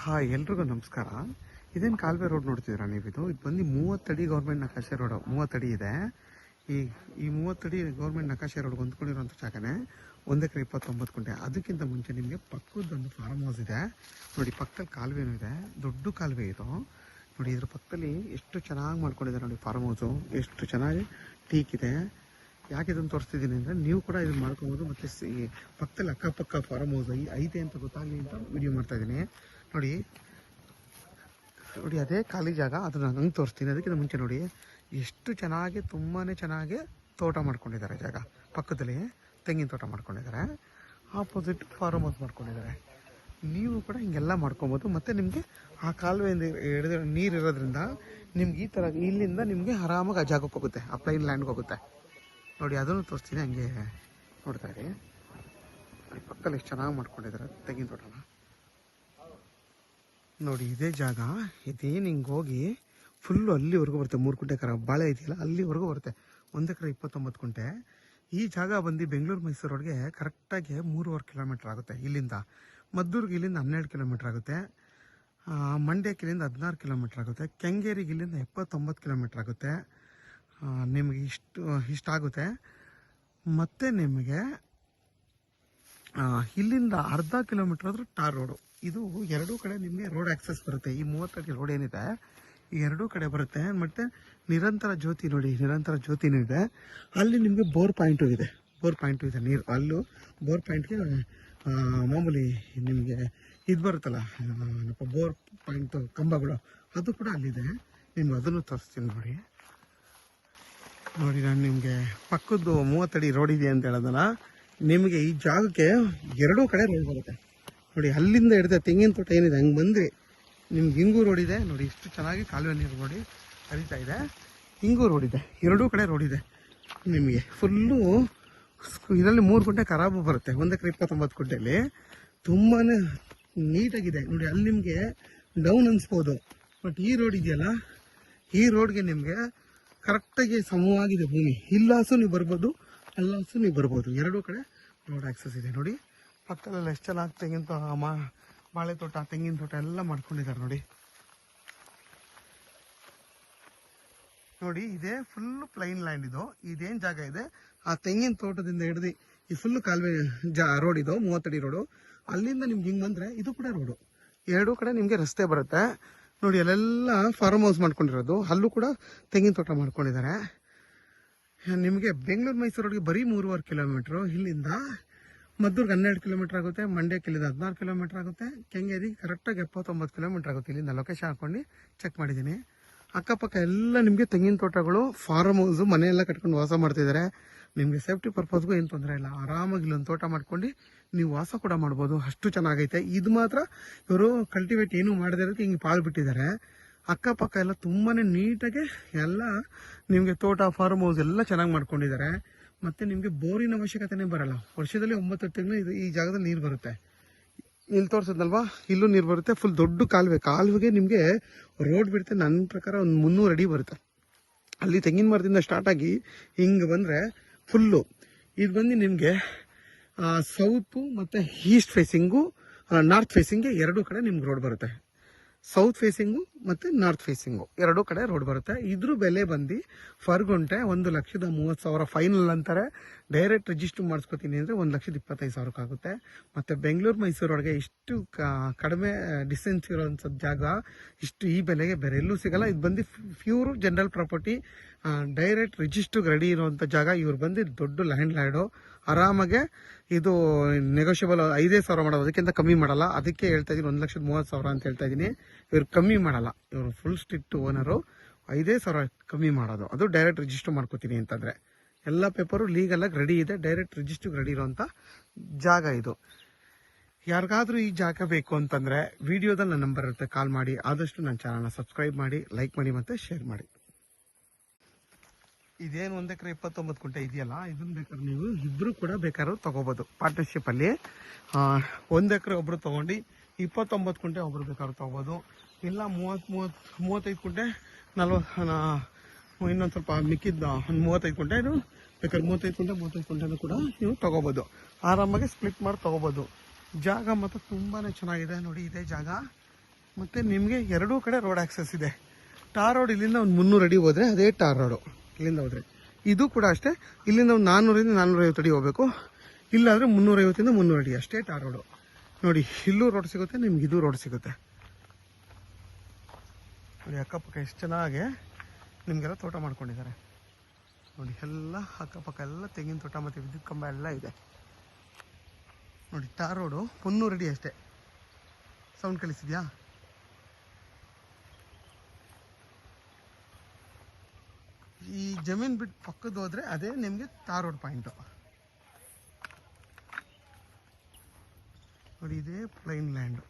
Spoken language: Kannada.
ಹಾಯ್ ಎಲ್ರಿಗೂ ನಮಸ್ಕಾರ. ಇದೇನು ಕಾಲುವೆ ರೋಡ್ ನೋಡ್ತಿದ್ದೀರಾ ನೀವು? ಇದು ಬಂದು 30 ಅಡಿ ಗೌರ್ಮೆಂಟ್ ನಕಾಶೆ ರೋಡ್. 30 ಅಡಿ ಇದೆ. ಈ 30 ಅಡಿ ಗೌರ್ಮೆಂಟ್ ನಕಾಶೆ ರೋಡ್ ಹೊಂದ್ಕೊಂಡಿರೋಂಥ ಜಾಗನೇ 1 ಎಕರೆ 29 ಗುಂಟೆ. ಅದಕ್ಕಿಂತ ಮುಂಚೆ ನಿಮಗೆ ಪಕ್ಕದೊಂದು ಫಾರ್ಮ್ ಹೌಸ್ ಇದೆ ನೋಡಿ. ಪಕ್ಕದಲ್ಲಿ ಕಾಲುವೆನೂ ಇದೆ, ದೊಡ್ಡ ಕಾಲುವೆ ಇದು ನೋಡಿ. ಇದ್ರ ಪಕ್ಕದಲ್ಲಿ ಎಷ್ಟು ಚೆನ್ನಾಗಿ ಮಾಡ್ಕೊಂಡಿದ್ದಾರೆ ನೋಡಿ. ಫಾರ್ಮ್ ಹೌಸು ಎಷ್ಟು ಚೆನ್ನಾಗಿ ಟೀಕ್ ಇದೆ. ಯಾಕೆ ಇದನ್ನು ತೋರಿಸ್ತಿದ್ದೀನಿ ಅಂದರೆ ನೀವು ಕೂಡ ಇದನ್ನು ಮಾಡ್ಕೊಬೋದು. ಮತ್ತು ಈ ಪಕ್ಕದಲ್ಲಿ ಅಕ್ಕಪಕ್ಕ ಫಾರ್ಮ್ ಹೌಸ್ ಐತೆ ಅಂತ ಗೊತ್ತಾಗಲಿ ಅಂತ ವಿಡಿಯೋ ಮಾಡ್ತಾಯಿದ್ದೀನಿ ನೋಡಿ. ಅದೇ ಖಾಲಿ ಜಾಗ, ಅದನ್ನು ಹಂಗೆ ತೋರಿಸ್ತೀನಿ. ಅದಕ್ಕಿಂತ ಮುಂಚೆ ನೋಡಿ ಎಷ್ಟು ಚೆನ್ನಾಗಿ, ತುಂಬಾ ಚೆನ್ನಾಗಿ ತೋಟ ಮಾಡ್ಕೊಂಡಿದ್ದಾರೆ. ಜಾಗ ಪಕ್ಕದಲ್ಲಿ ತೆಂಗಿನ ತೋಟ ಮಾಡ್ಕೊಂಡಿದ್ದಾರೆ, ಆಪೋಸಿಟ್ ಫಾರ್ಮ್ ಹೌಸ್ ಮಾಡ್ಕೊಂಡಿದ್ದಾರೆ. ನೀವು ಕೂಡ ಹಿಂಗೆಲ್ಲ ಮಾಡ್ಕೊಬೋದು. ಮತ್ತು ನಿಮಗೆ ಆ ಕಾಲುವೆಯಿಂದ ಹಿಡಿದು ನೀರು ಇರೋದ್ರಿಂದ ನಿಮ್ಗೆ ಈ ಥರ ಇಲ್ಲಿಂದ ನಿಮಗೆ ಆರಾಮಾಗಿ ಆ ಜಾಗಕ್ಕೆ ಹೋಗುತ್ತೆ, ಆ ಪ್ಲೈನ್ ಲ್ಯಾಂಡ್ಗೆ ಹೋಗುತ್ತೆ ನೋಡಿ. ಅದನ್ನು ತೋರಿಸ್ತೀನಿ, ಹಂಗೆ ನೋಡ್ತಾ ಇರಿ. ಪಕ್ಕದಲ್ಲಿ ಎಷ್ಟು ಚೆನ್ನಾಗಿ ಮಾಡ್ಕೊಂಡಿದ್ದಾರೆ ತೆಂಗಿನ ತೋಟನ ನೋಡಿ. ಇದೇ ಜಾಗ, ಇದೇನು ಹಿಂಗೆ ಹೋಗಿ ಫುಲ್ಲು ಅಲ್ಲಿವರೆಗೂ ಬರುತ್ತೆ. 3 ಗುಂಟೆ ಬಾಳೆ ಇದೆಯಲ್ಲ, ಅಲ್ಲಿವರೆಗೂ ಬರುತ್ತೆ. 1 ಎಕರೆ 29 ಗುಂಟೆ. ಈ ಜಾಗ ಬಂದು ಬೆಂಗಳೂರು ಮೈಸೂರು ರೋಡ್ಗೆ ಕರೆಕ್ಟಾಗಿ 3.5 ಕಿಲೋಮೀಟ್ರ್ ಆಗುತ್ತೆ ಇಲ್ಲಿಂದ. ಮದ್ದೂರಿಗೆ ಇಲ್ಲಿಂದ 12 ಕಿಲೋಮೀಟ್ರ್ ಆಗುತ್ತೆ. ಮಂಡ್ಯಕ್ಕೆ ಇಲ್ಲಿಂದ 16 ಕಿಲೋಮೀಟ್ರ್ ಆಗುತ್ತೆ. ಕೆಂಗೇರಿಗೆ ಇಲ್ಲಿಂದ 79 ಕಿಲೋಮೀಟ್ರ್ ಆಗುತ್ತೆ. ನಿಮಗೆ ಇಷ್ಟಾಗುತ್ತೆ. ಮತ್ತು ನಿಮಗೆ ಇಲ್ಲಿಂದ ಅರ್ಧ ಕಿಲೋಮೀಟ್ರ್ ಆದರೂ ಟಾರ್ ರೋಡು. ಇದು ಎರಡೂ ಕಡೆ ನಿಮಗೆ ರೋಡ್ ಆಕ್ಸೆಸ್ ಬರುತ್ತೆ. ಈ 30 ಅಡಿ ರೋಡ್ ಏನಿದೆ ಈ ಎರಡೂ ಕಡೆ ಬರುತ್ತೆ. ಮತ್ತು ನಿರಂತರ ಜ್ಯೋತಿ ನೋಡಿ, ನಿರಂತರ ಜ್ಯೋತಿನೂ ಇದೆ. ಅಲ್ಲಿ ನಿಮಗೆ ಬೋರ್ ಪಾಯಿಂಟು ಇದೆ, ನೀರು ಅಲ್ಲೂ ಬೋರ್ ಪಾಯಿಂಟ್ಗೆ ಮಾಮೂಲಿ ನಿಮಗೆ ಇದು ಬರುತ್ತಲ್ಲ, ಬೋರ್ ಪಾಯಿಂಟ್ ಕಂಬಗಳು, ಅದು ಕೂಡ ಅಲ್ಲಿದೆ. ನಿಮ್ಗೆ ಅದನ್ನು ತೋರಿಸ್ತೀನಿ ನೋಡಿ. ನಾನು ನಿಮಗೆ ಪಕ್ಕದ್ದು 30 ಅಡಿ ರೋಡ್ ಇದೆ ಅಂತ ಹೇಳೋದಲ್ಲ, ನಿಮಗೆ ಈ ಜಾಗಕ್ಕೆ ಎರಡೂ ಕಡೆ ರೋಡ್ ಬರುತ್ತೆ ನೋಡಿ. ಅಲ್ಲಿಂದ ಹಿಡಿದ ತೆಂಗಿನ ತೋಟ ಏನಿದೆ ಹಂಗೆ ಬಂದರೆ ನಿಮ್ಗೆ ಹಿಂಗೂ ರೋಡ್ ಇದೆ ನೋಡಿ. ಇಷ್ಟು ಚೆನ್ನಾಗಿ ಕಾಲುವೆ ನೀರು ನೋಡಿ ಹರಿತಾ ಇದೆ. ಹಿಂಗೂ ರೋಡ್ ಇದೆ, ಎರಡೂ ಕಡೆ ರೋಡ್ ಇದೆ. ನಿಮಗೆ ಫುಲ್ಲು ಇದರಲ್ಲಿ 3 ಗುಂಟೆ ಖರಾಬು ಬರುತ್ತೆ. 1 ಎಕರೆ 29 ಗುಂಟೆಯಲ್ಲಿ ತುಂಬಾ ನೀಟಾಗಿದೆ ನೋಡಿ. ಅಲ್ಲಿ ನಿಮಗೆ ಡೌನ್ ಅನಿಸ್ಬೋದು, ಬಟ್ ಈ ರೋಡ್ ಇದೆಯಲ್ಲ, ಈ ರೋಡ್ಗೆ ನಿಮಗೆ ಕರೆಕ್ಟಾಗಿ ಸಮವಾಗಿದೆ ಭೂಮಿ. ಇಲ್ಲಾಸು ನೀವು ಬರ್ಬೋದು, ಅಲ್ಲಾಸು ನೀವು ಬರ್ಬೋದು. ಎರಡೂ ಕಡೆ ರೋಡ್ ಆಕ್ಸಸ್ ಇದೆ ನೋಡಿ. ಪಕ್ಕದಲ್ಲೆಲ್ಲ ಎಷ್ಟು ಚೆನ್ನಾಗಿ ತೆಂಗಿನ ಬಾಳೆ ತೋಟ, ತೆಂಗಿನ ತೋಟ ಎಲ್ಲ ಮಾಡ್ಕೊಂಡಿದ್ದಾರೆ ನೋಡಿ. ಇದೇ ಫುಲ್ಲು ಪ್ಲೈನ್ ಲ್ಯಾಂಡ್. ಇದೇನು ಜಾಗ ಇದೆ, ಆ ತೆಂಗಿನ ತೋಟದಿಂದ ಹಿಡಿದು ಈ ಫುಲ್ಲು ಕಾಲುವೆ ರೋಡ್ ಇದು 30 ಅಡಿ ರೋಡು. ಅಲ್ಲಿಂದ ನಿಮ್ಗೆ ಹಿಂಗೆ ಬಂದರೆ ಇದು ಕೂಡ ರೋಡು. ಎರಡೂ ಕಡೆ ನಿಮಗೆ ರಸ್ತೆ ಬರುತ್ತೆ ನೋಡಿ. ಅಲ್ಲೆಲ್ಲ ಫಾರ್ಮ್ ಹೌಸ್ ಮಾಡ್ಕೊಂಡಿರೋದು, ಅಲ್ಲೂ ಕೂಡ ತೆಂಗಿನ ತೋಟ ಮಾಡ್ಕೊಂಡಿದ್ದಾರೆ. ನಿಮಗೆ ಬೆಂಗಳೂರು ಮೈಸೂರು ರೋಡ್ಗೆ ಬರೀ 3.5 ಕಿಲೋಮೀಟ್ರು. ಇಲ್ಲಿಂದ ಮದ್ದೂರ್ಗೆ 12 ಕಿಲೋಮೀಟ್ರ್ ಆಗುತ್ತೆ. ಮಂಡ್ಯಕ್ಕೆ ಇಲ್ಲಿಂದ 16 ಕಿಲೋಮೀಟ್ರ್ ಆಗುತ್ತೆ. ಕೆಂಗೇರಿಗೆ ಕರೆಕ್ಟಾಗಿ 79 ಕಿಲೋಮೀಟ್ರ್ ಆಗುತ್ತೆ. ಇಲ್ಲಿಂದ ಲೊಕೇಶನ್ ಹಾಕ್ಕೊಂಡು ಚೆಕ್ ಮಾಡಿದ್ದೀನಿ. ಅಕ್ಕಪಕ್ಕ ಎಲ್ಲ ನಿಮಗೆ ತೆಂಗಿನ ತೋಟಗಳು, ಫಾರ್ಮ್ ಹೌಸು, ಮನೆಯೆಲ್ಲ ಕಟ್ಕೊಂಡು ವಾಸ ಮಾಡ್ತಿದ್ದಾರೆ. ನಿಮಗೆ ಸೇಫ್ಟಿ ಪರ್ಪಸ್ಗೂ ಏನು ತೊಂದರೆ ಇಲ್ಲ. ಆರಾಮಾಗಿ ಇಲ್ಲೊಂದು ತೋಟ ಮಾಡ್ಕೊಂಡು ನೀವು ವಾಸ ಕೂಡ ಮಾಡ್ಬೋದು. ಅಷ್ಟು ಚೆನ್ನಾಗೈತೆ. ಇದು ಮಾತ್ರ ಇವರು ಕಲ್ಟಿವೇಟ್ ಏನೂ ಮಾಡದೇ ಇರೋದಕ್ಕೆ ಹಿಂಗೆ ಪಾಳು ಬಿಟ್ಟಿದ್ದಾರೆ. ಅಕ್ಕಪಕ್ಕ ಎಲ್ಲ ತುಂಬಾ ನೀಟಾಗಿ ಎಲ್ಲ ನಿಮಗೆ ತೋಟ, ಫಾರ್ಮ್ ಹೌಸ್ ಎಲ್ಲ ಚೆನ್ನಾಗಿ ಮಾಡ್ಕೊಂಡಿದ್ದಾರೆ. ಮತ್ತು ನಿಮಗೆ ಬೋರಿನ ಅವಶ್ಯಕತೆನೇ ಬರಲ್ಲ. ವರ್ಷದಲ್ಲಿ 9 ತಿಂಗಳು ಈ ಜಾಗದಲ್ಲಿ ನೀರು ಬರುತ್ತೆ. ಇಲ್ಲಿ ತೋರಿಸೋದಲ್ವಾ, ಇಲ್ಲೂ ನೀರು ಬರುತ್ತೆ. ಫುಲ್ ದೊಡ್ಡ ಕಾಲುವೆಗೆ ನಿಮಗೆ ರೋಡ್ ಬಿಡುತ್ತೆ. ನನ್ನ ಪ್ರಕಾರ ಒಂದು 300 ಅಡಿ ಬರುತ್ತೆ. ಅಲ್ಲಿ ತೆಂಗಿನ ಮರದಿಂದ ಸ್ಟಾರ್ಟ್ ಆಗಿ ಹಿಂಗೆ ಬಂದರೆ ಫುಲ್ಲು ಇದು ಬಂದು ನಿಮಗೆ ಸೌತು ಮತ್ತು ಈಸ್ಟ್ ಫೇಸಿಂಗು, ನಾರ್ತ್ ಫೇಸಿಂಗ್ಗೆ ಎರಡೂ ಕಡೆ ನಿಮ್ಗೆ ರೋಡ್ ಬರುತ್ತೆ. ಸೌತ್ ಫೇಸಿಂಗು ಮತ್ತು ನಾರ್ತ್ ಫೇಸಿಂಗು ಎರಡೂ ಕಡೆ ರೋಡ್ ಬರುತ್ತೆ. ಇದ್ರ ಬೆಲೆ ಬಂದು ಫರ್ ಗುಂಟೆ 1,30,30,000 ಫೈನಲ್ ಅಂತಾರೆ. ಡೈರೆಕ್ಟ್ ರಿಜಿಸ್ಟರ್ ಮಾಡಿಸ್ಕೊತೀನಿ ಅಂದರೆ 1,25,000 ಆಗುತ್ತೆ. ಮತ್ತು ಬೆಂಗಳೂರು ಮೈಸೂರು ಒಳಗೆ ಇಷ್ಟು ಕಡಿಮೆ ಡಿಸ್ಟೆನ್ಸ್ ಇರೋಂಥ ಜಾಗ ಇಷ್ಟು ಈ ಬೆಲೆಗೆ ಬೇರೆ ಎಲ್ಲೂ ಸಿಗಲ್ಲ. ಇದು ಬಂದು ಪ್ಯೂರ್ ಜನರಲ್ ಪ್ರಾಪರ್ಟಿ, ಡೈರೆಕ್ಟ್ ರಿಜಿಸ್ಟರ್ಗೆ ರೆಡಿ ಇರೋವಂಥ ಜಾಗ. ಇವ್ರು ಬಂದು ದೊಡ್ಡ ಲ್ಯಾಂಡು. ಆರಾಮಾಗೆ ಇದು ನೆಗೋಷಿಯಬಲ್ 5,000 ಮಾಡೋದು, ಅದಕ್ಕಿಂತ ಕಮ್ಮಿ ಮಾಡಲ್ಲ. ಅದಕ್ಕೆ ಹೇಳ್ತಾ ಇದ್ದೀನಿ 1,30,000 ಅಂತ ಹೇಳ್ತಾ ಇದ್ದೀನಿ. ಇವ್ರು ಕಮ್ಮಿ ಮಾಡಲ್ಲ, ಇವರು ಫುಲ್ ಸ್ಟ್ರಿಕ್ಟ್ ಓನರು. 5,000 ಕಮ್ಮಿ ಮಾಡೋದು, ಅದು ಡೈರೆಕ್ಟ್ ರಿಜಿಸ್ಟರ್ ಮಾಡ್ಕೋತೀನಿ ಅಂತಂದರೆ. ಎಲ್ಲ ಪೇಪರು ಲೀಗಲಾಗಿ ರೆಡಿ ಇದೆ. ಡೈರೆಕ್ಟ್ ರಿಜಿಸ್ಟರ್ಗೆ ರೆಡಿ ಇರೋವಂಥ ಜಾಗ ಇದು. ಯಾರಿಗಾದ್ರೂ ಈ ಜಾಗ ಬೇಕು ಅಂತಂದರೆ ವಿಡಿಯೋದಲ್ಲಿ ನನ್ನ ನಂಬರ್ ಇರುತ್ತೆ, ಕಾಲ್ ಮಾಡಿ. ಆದಷ್ಟು ನನ್ನ ಚಾನಲ್ನ ಸಬ್ಸ್ಕ್ರೈಬ್ ಮಾಡಿ, ಲೈಕ್ ಮಾಡಿ ಮತ್ತು ಶೇರ್ ಮಾಡಿ. ಇದೇನು 1 ಎಕರೆ 29 ಗುಂಟೆ ಇದೆಯಲ್ಲ, ಇದನ್ನು ಬೇಕಾದ್ರೆ ನೀವು ಇಬ್ಬರು ಕೂಡ ಬೇಕಾದ್ರೂ ತೊಗೋಬೋದು ಪಾರ್ಟ್ನರ್ಶಿಪ್ಪಲ್ಲಿ. 1 ಎಕರೆ ಒಬ್ಬರು ತೊಗೊಂಡು 29 ಗುಂಟೆ ಒಬ್ಬರು ಬೇಕಾದ್ರೂ ತೊಗೋಬೋದು. ಇಲ್ಲ 35 ಗುಂಟೆ 40 ಇನ್ನೊಂದು ಸ್ವಲ್ಪ ಮಿಕ್ಕಿದ್ದ ಒಂದು 35 ಗುಂಟೆ ಇದು ಬೇಕಾದ್ರೆ 35 ಗುಂಟೆನೂ ಕೂಡ ನೀವು ತೊಗೋಬೋದು. ಆರಾಮಾಗಿ ಸ್ಪ್ಲಿಟ್ ಮಾಡಿ ತೊಗೋಬೋದು. ಜಾಗ ಮಾತ್ರ ತುಂಬಾ ಚೆನ್ನಾಗಿದೆ ನೋಡಿ. ಇದೇ ಜಾಗ ಮತ್ತು ನಿಮಗೆ ಎರಡೂ ಕಡೆ ರೋಡ್ ಆಕ್ಸೆಸ್ ಇದೆ. ಟಾರ್ ರೋಡ್ ಇಲ್ಲಿಂದ ಒಂದು 300 ಅಡಿ ಹೋದರೆ ಅದೇ ಟಾರ್ ರೋಡು ಇಲ್ಲಿಂದ ಹೋದರೆ. ಇದು ಕೂಡ ಅಷ್ಟೇ, ಇಲ್ಲಿಂದ ಒಂದು 400ರಿಂದ 450 ಅಡಿ ಹೋಗಬೇಕು. ಇಲ್ಲಾದರೆ 350ರಿಂದ 300 ಅಡಿ ಅಷ್ಟೇ ಟಾರ್ ರೋಡು. ನೋಡಿ ಇಲ್ಲೂ ರೋಡ್ ಸಿಗುತ್ತೆ, ನಿಮ್ಗೆ ಇದು ರೋಡ್ ಸಿಗುತ್ತೆ. ನೋಡಿ ಅಕ್ಕಪಕ್ಕ ಎಷ್ಟು ಚೆನ್ನಾಗಿ ನಿಮಗೆಲ್ಲ ತೋಟ ಮಾಡ್ಕೊಂಡಿದ್ದಾರೆ. ನೋಡಿ ಎಲ್ಲ ಅಕ್ಕಪಕ್ಕ ಎಲ್ಲ ತೆಂಗಿನ ತೋಟ ಮತ್ತು ವಿದ್ಯುತ್ ಕಂಬ ಎಲ್ಲ ಇದೆ. ನೋಡಿ ಟಾರ್ ರೋಡು 300 ಅಡಿ ಅಷ್ಟೇ. ಸೌಂಡ್ ಕಳಿಸಿದ್ಯಾ? ಈ ಜಮೀನು ಬಿಟ್ಟು ಪಕ್ಕದ ಹೋದರೆ ಅದೇ ನಿಮಗೆ ಟಾರ್ ರೋಡ್ ಪಾಯಿಂಟು. ನೋಡಿ ಇದೇ ಪ್ಲೈನ್ ಲ್ಯಾಂಡು.